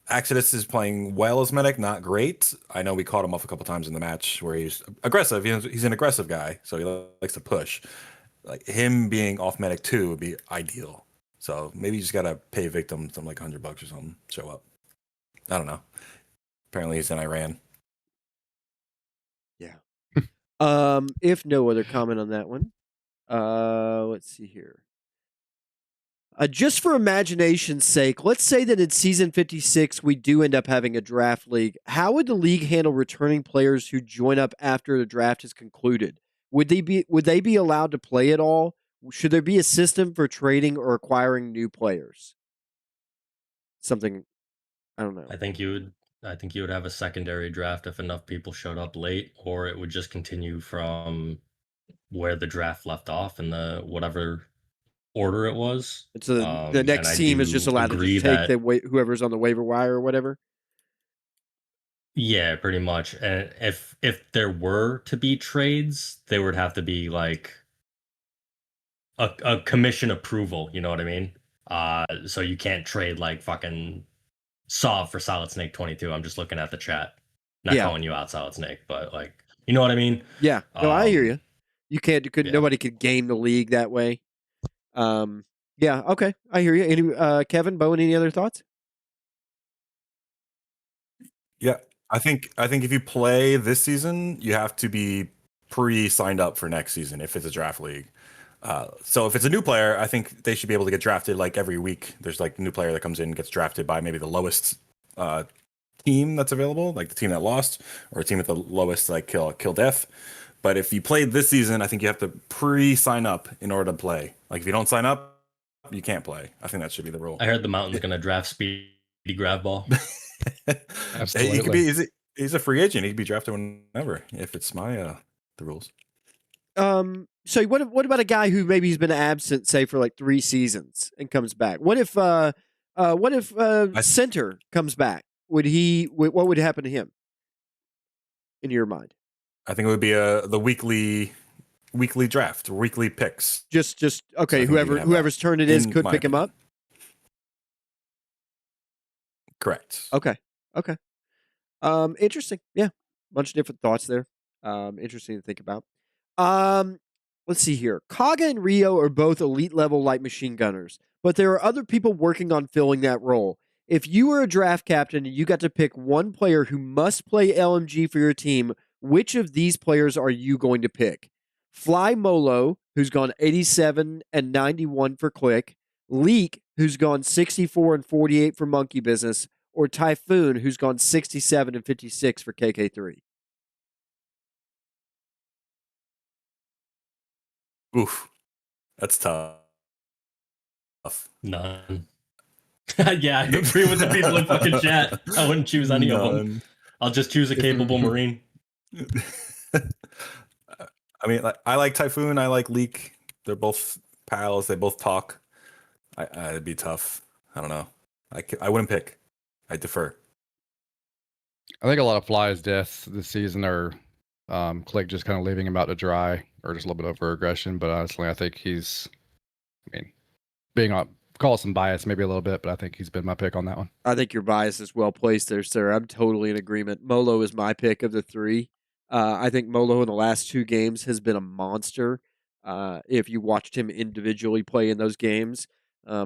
Exodus is playing well as medic, not great. I know we caught him off a couple times in the match where he's aggressive. He's an aggressive guy, so he likes to push. Like him being off medic too would be ideal. So maybe you just gotta pay Victim something like $100 or something. Show up. I don't know. Apparently he's in Iran. Yeah. If no other comment on that one, let's see here. Just for imagination's sake, let's say that in season 56 we do end up having a draft league. How would the league handle returning players who join up after the draft is concluded? Would they be allowed to play at all? Should there be a system for trading or acquiring new players? Something I don't know. I think you would have a secondary draft if enough people showed up late, or it would just continue from where the draft left off in the whatever order it was. So the next team is just allowed to just take whoever's on the waiver wire or whatever. Yeah, pretty much. And if there were to be trades, they would have to be like a commission approval. You know what I mean? So you can't trade like fucking Sov for Solid Snake 22. I'm just looking at the chat, not calling you out, Solid Snake, but like, you know what I mean? Yeah. No, I hear you. You can't. Nobody could game the league that way. Yeah. Okay. I hear you. Any Kevin, Bowen, any other thoughts? Yeah, I think if you play this season, you have to be pre-signed up for next season if it's a draft league. So if it's a new player, I think they should be able to get drafted like every week. There's like a new player that comes in and gets drafted by maybe the lowest team that's available, like the team that lost, or a team at the lowest like kill death. But if you played this season, I think you have to pre-sign up in order to play. Like if you don't sign up, you can't play. I think that should be the rule. I heard the Mountain's going to draft Speedy Grab Ball. Absolutely. He could be. He's a free agent. He could be drafted whenever. If it's my the rules. So what about a guy who maybe he's been absent, say, for like 3 seasons and comes back? What if center comes back? What would happen to him in your mind? I think it would be the weekly draft, weekly picks. Just okay. So whoever's turn it is could pick him up. Correct. Okay. Interesting. Yeah, bunch of different thoughts there. Interesting to think about. Let's see here. Kaga and Rio are both elite level light machine gunners, but there are other people working on filling that role. If you were a draft captain and you got to pick one player who must play LMG for your team, which of these players are you going to pick? Fly Molo, who's gone 87 and 91 for Click, Leak, who's gone 64 and 48 for Monkey Business, or Typhoon, who's gone 67 and 56 for KK3. Oof, that's tough. None. Yeah, I agree with the people in fucking chat. I wouldn't choose any of them. I'll just choose a capable Marine. I mean, I like Typhoon. I like Leak. They're both pals. They both talk. It'd be tough. I don't know. I wouldn't pick. I defer. I think a lot of Fly's deaths this season are Click just kind of leaving him out to dry or just a little bit over aggression. But honestly, I think being on call some bias maybe a little bit, but I think he's been my pick on that one. I think your bias is well placed there, sir. I'm totally in agreement. Molo is my pick of the 3. I think Molo in the last 2 games has been a monster. If you watched him individually play in those games,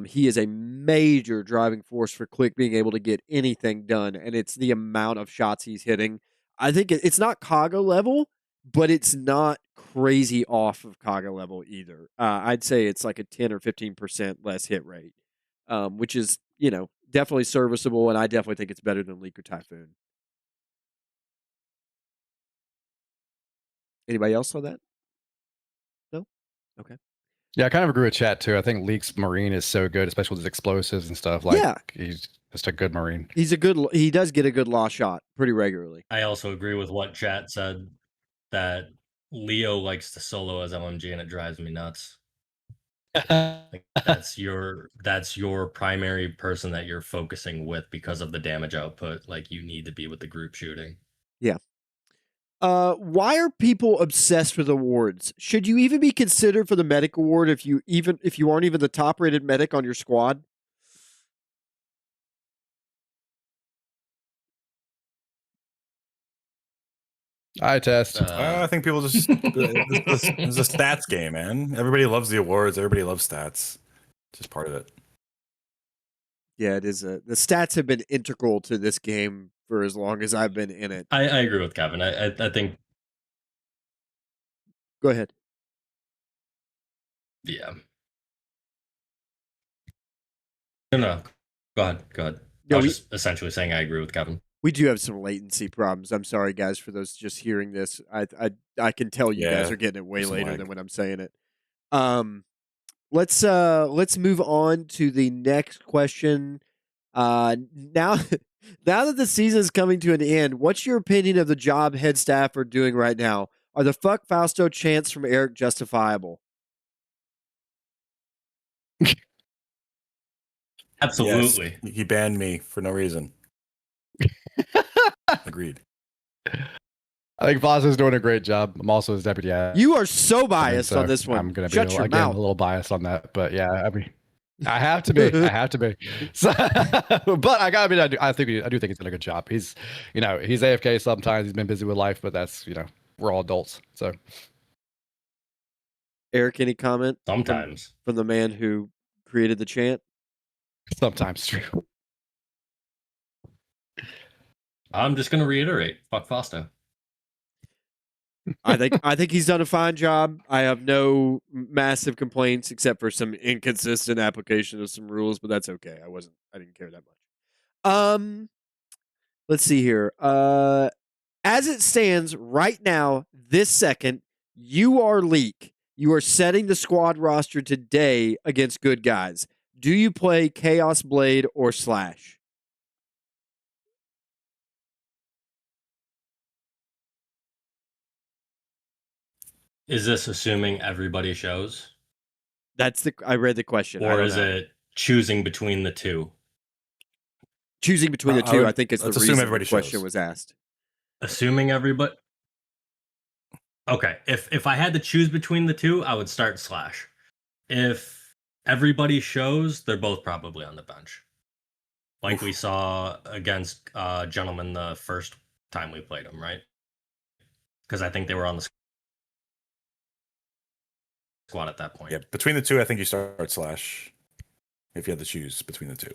he is a major driving force for Click being able to get anything done, and it's the amount of shots he's hitting. I think it's not Kaga level, but it's not crazy off of Kaga level either. I'd say it's like a 10 or 15% less hit rate, which is, definitely serviceable, and I definitely think it's better than Leak or Typhoon. Anybody else saw that? No? Okay. Yeah, I kind of agree with chat too. I think Leak's Marine is so good, especially with his explosives and stuff. He's just a good Marine. He does get a good law shot pretty regularly. I also agree with what chat said, that Leo likes to solo as LMG and it drives me nuts. Like, that's your primary person that you're focusing with because of the damage output. Like, you need to be with the group shooting. Yeah. Why are people obsessed with awards? Should you even be considered for the medic award if you aren't even the top rated medic on your squad? I test. I think people just it's a stats game, man. Everybody loves the awards. Everybody loves stats. It's just part of it. Yeah, it is. The stats have been integral to this game for as long as I've been in it. I agree with Kevin. I think. Go ahead. Yeah. No. Go ahead. No, I was just essentially saying I agree with Kevin. We do have some latency problems. I'm sorry, guys, for those just hearing this. I can tell you guys are getting it way later than when I'm saying it. Let's move on to the next question. Now that the season is coming to an end, what's your opinion of the job head staff are doing right now? Are the fuck Fausto chants from Eric justifiable? Absolutely. Yes, he banned me for no reason. Agreed. I think Fausto's doing a great job. I'm also his deputy. You are so biased on this one. I'm going to Shut be your a mouth. little biased on that, but yeah, I mean, I have to be. So, but I gotta be. I do think he's done a good job. He's AFK sometimes. He's been busy with life, but that's we're all adults. So, Eric, any comment? Sometimes from the man who created the chant. Sometimes true. I'm just gonna reiterate. Fuck Fausto. I think he's done a fine job. I have no massive complaints except for some inconsistent application of some rules, but that's okay. I didn't care that much. Let's see here. As it stands right now, this second, you are Leak. You are setting the squad roster today against good guys. Do you play Chaos Blade or Slash? Is this assuming everybody shows? I read the question. Or is it choosing between the two? Choosing between the two, I think is the let's assume reason everybody the question shows. was asked. Assuming everybody. Okay, if I had to choose between the two, I would start Slash. If everybody shows, they're both probably on the bench, like we saw against Gentlemen the first time we played them, right? Because I think they were on the squad at that point. Yeah, between the two, I think you start Slash if you had to choose between the two.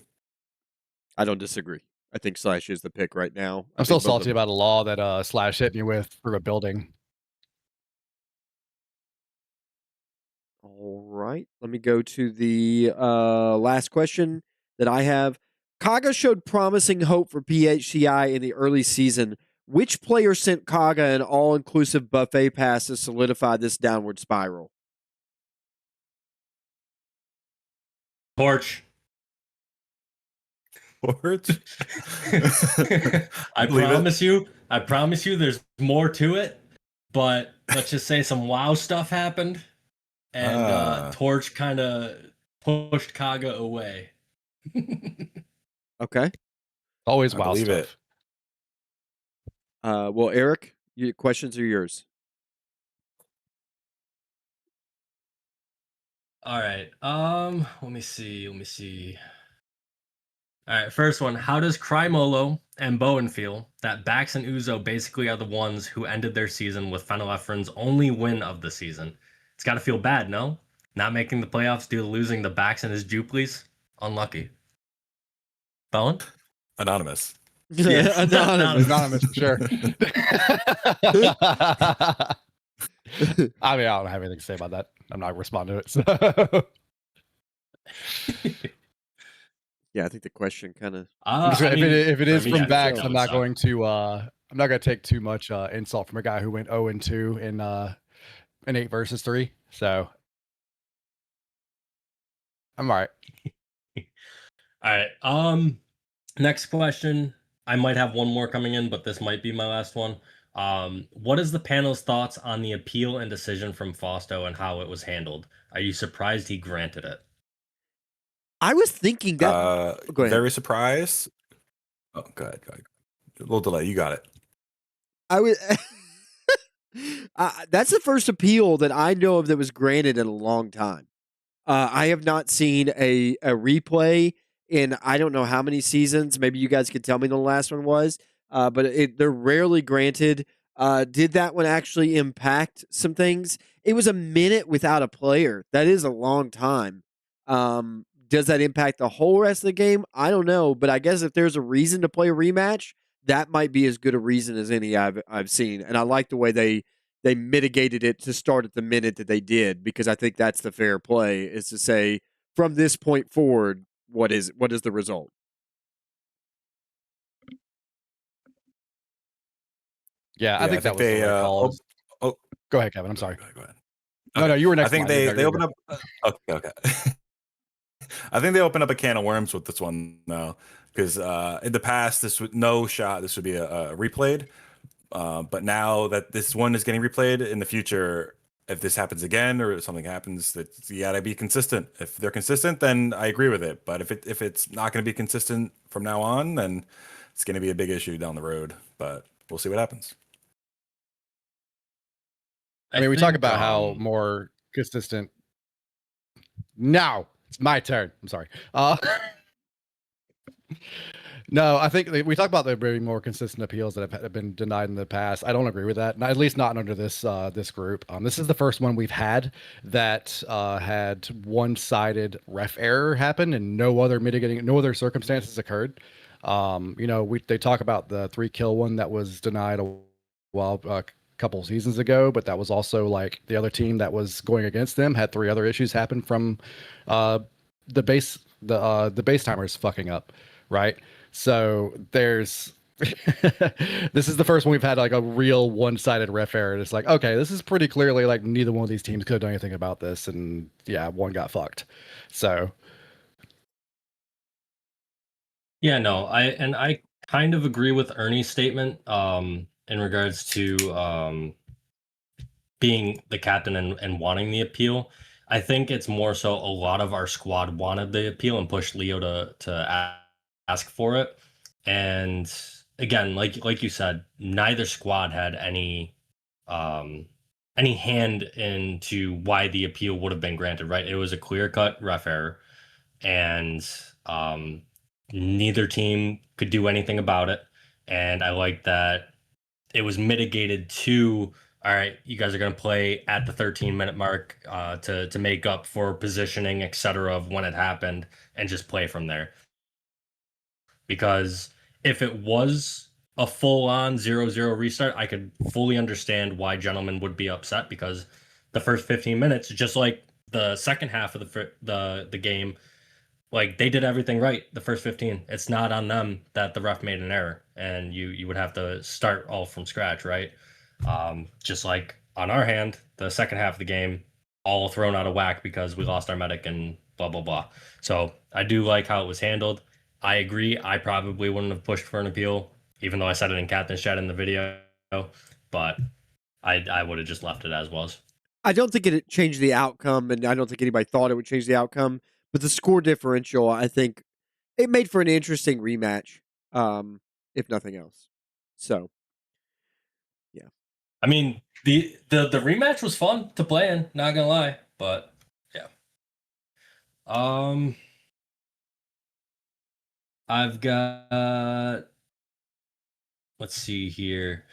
I don't disagree. I think Slash is the pick right now. I'm still salty about a law that Slash hit me with through a building. All right. Let me go to the last question that I have. Kaga showed promising hope for PHCI in the early season. Which player sent Kaga an all-inclusive buffet pass to solidify this downward spiral? Torch. Torch? I promise you there's more to it, but let's just say some WoW stuff happened and Torch kind of pushed Kaga away. Okay. Always I WoW believe stuff. Well, Eric, your questions are yours. All right. Let me see. All right, first one. How does Crymolo and Bowen feel that Bax and Uzo basically are the ones who ended their season with Phenylephryn's only win of the season? It's got to feel bad, no? Not making the playoffs due to losing the Bax and his Juplies? Unlucky. Bowen? Anonymous. Yeah. Anonymous, for sure. I mean, I don't have anything to say about that. I'm not responding to it. So. Yeah, I think the question kind of. If it is from Bax, that I'm would not suck. going to. I'm not going to take too much insult from a guy who went 0-2 in 8 versus 3. So I'm all right. All right. Next question. I might have one more coming in, but this might be my last one. What is the panel's thoughts on the appeal and decision from Fausto and how it was handled? Are you surprised he granted it? I was thinking that. Go ahead. Very surprised. Oh, go ahead. A little delay. You got it. I was. That's the first appeal that I know of that was granted in a long time. I have not seen a replay in I don't know how many seasons. Maybe you guys could tell me the last one was. But they're rarely granted. Did that one actually impact some things? It was a minute without a player. That is a long time. Does that impact the whole rest of the game? I don't know, but I guess if there's a reason to play a rematch, that might be as good a reason as any I've seen. And I like the way they mitigated it to start at the minute that they did, because I think that's the fair play, is to say from this point forward, what is the result? Yeah, I think that was they the right call. Go ahead, Kevin. I'm sorry. Go ahead. No, you were next. I think they opened up. Okay. I think they opened up a can of worms with this one now, because in the past this would this would be a replayed, but now that this one is getting replayed in the future, if this happens again or if something happens, that you gotta be consistent. If they're consistent, then I agree with it. But if it's not going to be consistent from now on, then it's going to be a big issue down the road. But we'll see what happens. I mean, we talk about how more consistent. Now it's my turn. I'm sorry. No, I think we talk about there being more consistent appeals that have been denied in the past. I don't agree with that, at least not under this this group. This is the first one we've had that had one-sided ref error happen and no other circumstances occurred. They talk about the 3-kill one that was denied a couple seasons ago, but that was also like the other team that was going against them had 3 other issues happen from the base timers fucking up, right? So there's This is the first one we've had like a real one-sided ref error. It's like, okay, this is pretty clearly like neither one of these teams could have done anything about this, and yeah, one got fucked. So Yeah, no, I kind of agree with Ernie's statement in regards to being the captain and wanting the appeal. I think it's more so a lot of our squad wanted the appeal and pushed Leo to ask for it. And again, like you said, neither squad had any hand into why the appeal would have been granted, right? It was a clear-cut ref error, and neither team could do anything about it. And I like that it was mitigated to, all right, you guys are going to play at the 13-minute mark to make up for positioning, etc., of when it happened, and just play from there. Because if it was a full-on 0-0 restart, I could fully understand why gentlemen would be upset, because the first 15 minutes, just like the second half of the game, like they did everything right the first 15. It's not on them that the ref made an error, and you would have to start all from scratch, right? Just like on our hand, the second half of the game, all thrown out of whack because we lost our medic and blah blah blah. So I do like how it was handled. I agree. I probably wouldn't have pushed for an appeal, even though I said it in Captain's Chat in the video. But I would have just left it as was. I don't think it changed the outcome, and I don't think anybody thought it would change the outcome. But the score differential, I think, it made for an interesting rematch, if nothing else. So, yeah. I mean, the rematch was fun to play in, not gonna lie, but yeah. I've got, let's see here.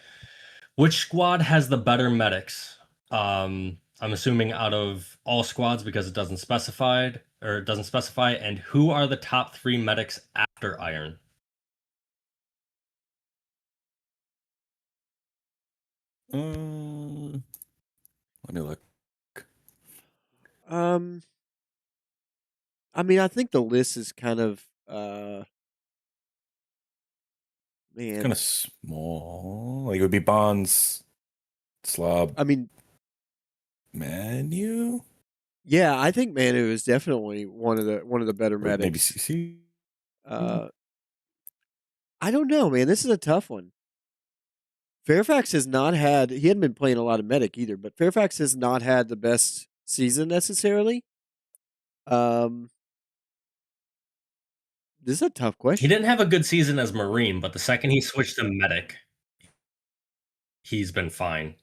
Which squad has the better medics? I'm assuming out of all squads because it doesn't specify, and who are the top 3 medics after Iron? Let me look. I mean, I think the list is kind of, man. Kind of small. Like it would be Bonds, Slob, I mean, Manu. yeah, I think Manu is definitely one of the better Or maybe medics. CC. I don't know, man. This is a tough one. Fairfax has not had, he hadn't been playing a lot of medic either, but Fairfax has not had the best season necessarily. This is a tough He question. didn't have a good season as Marine, but the second he switched to medic, he's been fine.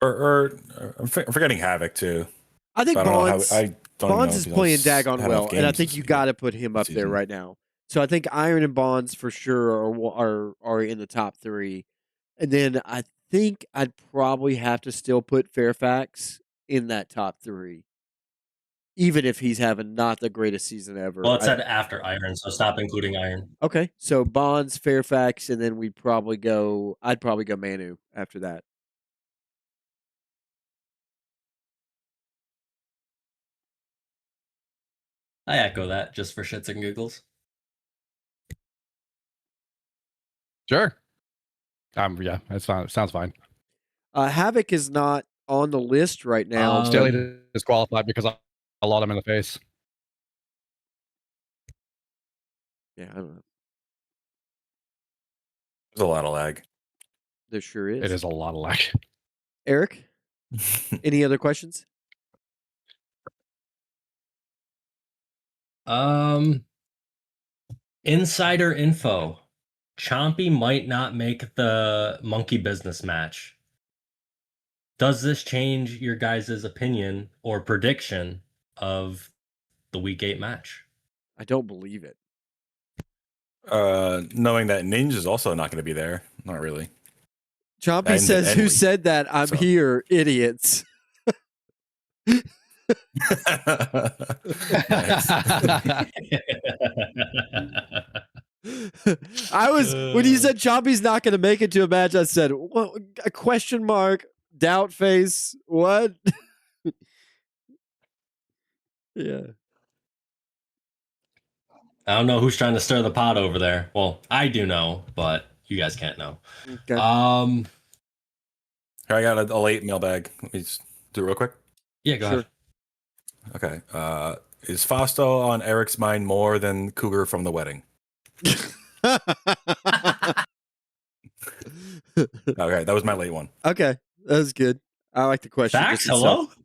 Or I'm forgetting Havoc too. I think I don't know how. Bonds, I don't Bonds know is if playing he's daggone had well, enough and I games think this you got to put him up there season. right now. So I think Iron and Bonds for sure are in the top 3, and then I think I'd probably have to still put Fairfax in that top 3, even if he's having not the greatest season ever. Well, it said after Iron, so stop including Iron. Okay, so Bonds, Fairfax, and then I'd probably go Manu after that. I echo that just for shits and giggles. sure. Yeah, that's fine. Sounds fine. Havoc is not on the list right now. Staley disqualified because I lot him in the face. Yeah, I don't know. There's a lot of lag. There sure is. It is a lot of lag. Eric, any other questions? Insider info. Chompy might not make the monkey business match. Does this change your guys' opinion or prediction of the week 8 match? I don't believe it. Knowing that Ninja is also not going to be there. Not really. Chompy says, "Who said that? I'm here, idiots." I was when you said Chompy's not going to make it to a match, I said, "Well, a question mark, doubt face, what?" Yeah. I don't know who's trying to stir the pot over there. Well, I do know, but you guys can't know. Okay. Here, I got a late mailbag. Let me just do it real quick. Yeah, go ahead. Okay. Is Fausto on Eric's mind more than Cougar from the wedding? Okay, that was my late one. Okay, that was good. I like the question. Facts, just hello? itself.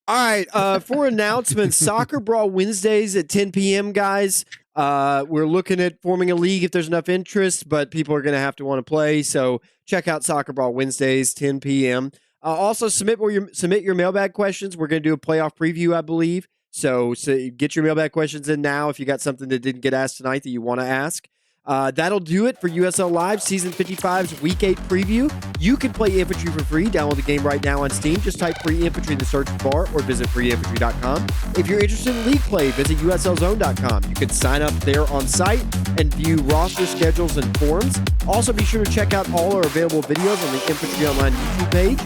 All right, for announcements, Soccer Brawl Wednesdays at 10 p.m., guys. We're looking at forming a league if there's enough interest, but people are going to have to want to play. So check out Soccer Brawl Wednesdays, 10 p.m. Also, submit your mailbag questions. We're going to do a playoff preview, I believe. So get your mailbag questions in now if you got something that didn't get asked tonight that you want to ask. That'll do it for USL Live Season 55's Week 8 preview. You can play Infantry for free. Download the game right now on Steam. Just type Free Infantry in the search bar or visit freeinfantry.com. If you're interested in league play, visit USLZone.com. You can sign up there on site and view roster schedules and forums. Also, be sure to check out all our available videos on the Infantry Online YouTube page.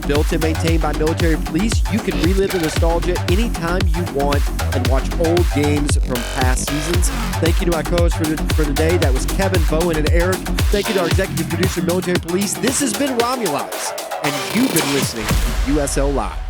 Built and maintained by military police, you can relive the nostalgia anytime you want and watch old games from past seasons. Thank you to my co-hosts for the day. That was Kevin, Bowen, and Eric. Thank you to our executive producer, Military Police. This has been Romulocks, and you've been listening to USL Live.